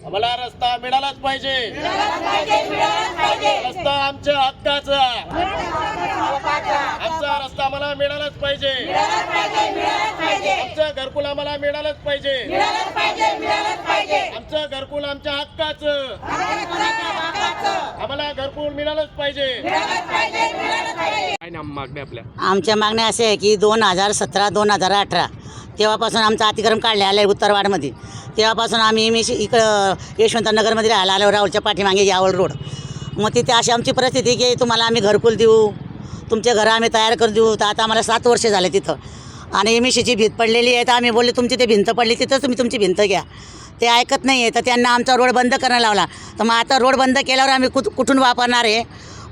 आम्हाला रस्ता मिळालाच पाहिजे, रस्ता आमच्या हक्काचा, आमचा रस्ता आम्हाला मिळालाच पाहिजे, आमचं घरकुल आम्हाला मिळालंच पाहिजे, आमचं घरकुल आमच्या हक्काचं, आम्हाला घरकुल मिळालंच पाहिजे। काय नाम मागण्या आपल्या? आमच्या मागण्या अशा आहे की 2017-2018 तेव्हापासून आमचं अतिक्रम काढले आलं आहे उत्तरवाडमध्ये। तेव्हापासून आम्ही इकडं यशवंतनगरमध्ये राहायला आलो, राहुलच्या पाठीमागे यावल रोड। मग तिथे अशी आमची परिस्थिती की तुम्हाला आम्ही घरकुल देऊ, तुमचे घरं आम्ही तयार करून देऊ। तर आता आम्हाला 7 वर्ष झाले तिथं, आणि एमएससीची भीत पडलेली आहे। तर आम्ही बोलले तुमची ते भिंत पडली तिथंच तुम्ही तुमची भिंत घ्या, ते ऐकत नाही आहे। तर त्यांना आमचा रोड बंद करायला लावला। तर मग आता रोड बंद केल्यावर आम्ही कुठून वापरणार आहे?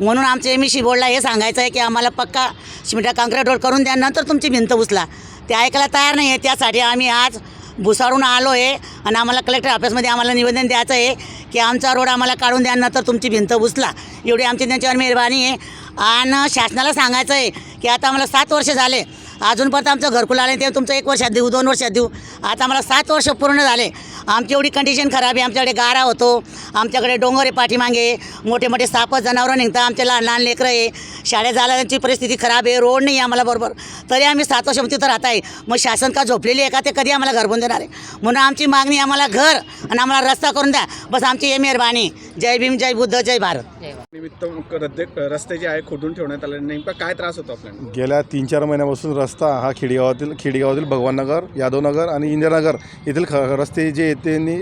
म्हणून आमच्या एमएससी बोर्डला हे सांगायचं आहे की आम्हाला पक्का सिमेंट काँक्रीट रोड करून द्या, नंतर तुमची भिंत उचला। ते ऐकायला तयार नाही आहे। त्यासाठी आम्ही आज भुसावळून आलो आहे, आणि आम्हाला कलेक्टर ऑफिसमध्ये आम्हाला निवेदन द्यायचं आहे की आमचा रोड आम्हाला काढून द्या, नंतर तुमची भिंत उचला। एवढी आमची त्यांच्यावर मेहरबानी आहे। आणि शासनाला सांगायचं आहे की आता आम्हाला 7 वर्ष झाले, अजूनपर्यंत आमचं घरकुल आलं ते तुमचं 1 वर्षात देऊ, 2 वर्षात देऊ। आता आम्हाला 7 वर्ष पूर्ण झाले। आमची एवढी कंडिशन खराब आहे, आमच्याकडे गारा होतो, आमच्याकडे डोंगर आहे पाठीमागे, मोठे मोठे साप जनावरं निघतात, आमचे लहान लहान लेकरं आहे, शाळेत जाण्याची परिस्थिती खराब आहे, रोड नाही आम्हाला बरोबर, तरी आम्ही 7 वर्ष तिथं राहत आहे। मग शासन का झोपलेली आहे का? ते कधी आम्हाला घर बांधून देणार आहे? म्हणून आमची मागणी आम्हाला घर आणि आम्हाला रस्ता करून द्या, बस आमची हे मेहरबानी। जय भीम, जय बुद्ध, जय भारत। निमित्त रस्ते जे आहे खोदून ठेवण्यात आले, नेमका काय त्रास होतो आपल्याला? गेल्या 3-4 महिन्यापासून रस्ता हा खेडेगावातील भगवाननगर, यादवनगर आणि इंदिरानगर येथील रस्ते जे त्यांनी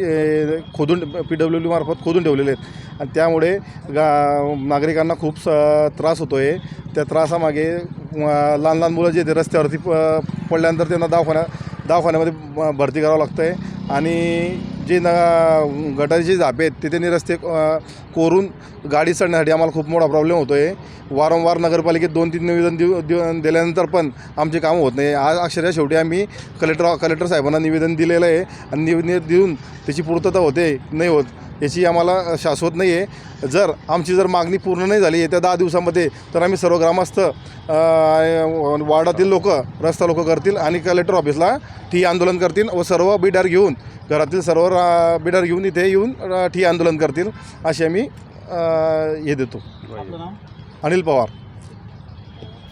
खोदून PWD मार्फत खोदून ठेवलेले आहेत, आणि त्यामुळे नागरिकांना खूप त्रास होतो आहे। त्या त्रासामागे लहान लहान मुलं जे ते रस्त्यावरती पडल्यानंतर त्यांना दवाखान्यामध्ये भरती करावं लागतं आहे, आणि जे गटारीचे झापे आहेत ते त्यांनी रस्ते कोरून गाडी चढण्यासाठी आम्हाला खूप मोठा प्रॉब्लेम होतो आहे। वारंवार नगरपालिकेत 2-3 निवेदन दिल्यानंतर पण आमचे कामं होत नाही। आज अक्षरशः शेवटी आम्ही कलेक्टर साहेबांना निवेदन दिलेलं आहे, आणि निवेदन देऊन त्याची पूर्तता होते नाही होत याची आम्हाला शाश्वत नाही आहे। आमची मागणी पूर्ण नाही झाली येत्या 10 दिवसामध्ये, तर आम्ही सर्व ग्रामस्थ वार्डातील रस्ता लोक करतील, आणि कलेक्टर ऑफिसला ठिय्या आंदोलन करतील, व सर्व बिडार घेऊन घरातील सर्व बिडार घेऊन इथे येऊन ठिय्या आंदोलन करतील, असे आम्ही हे देतो। अनिल पवार।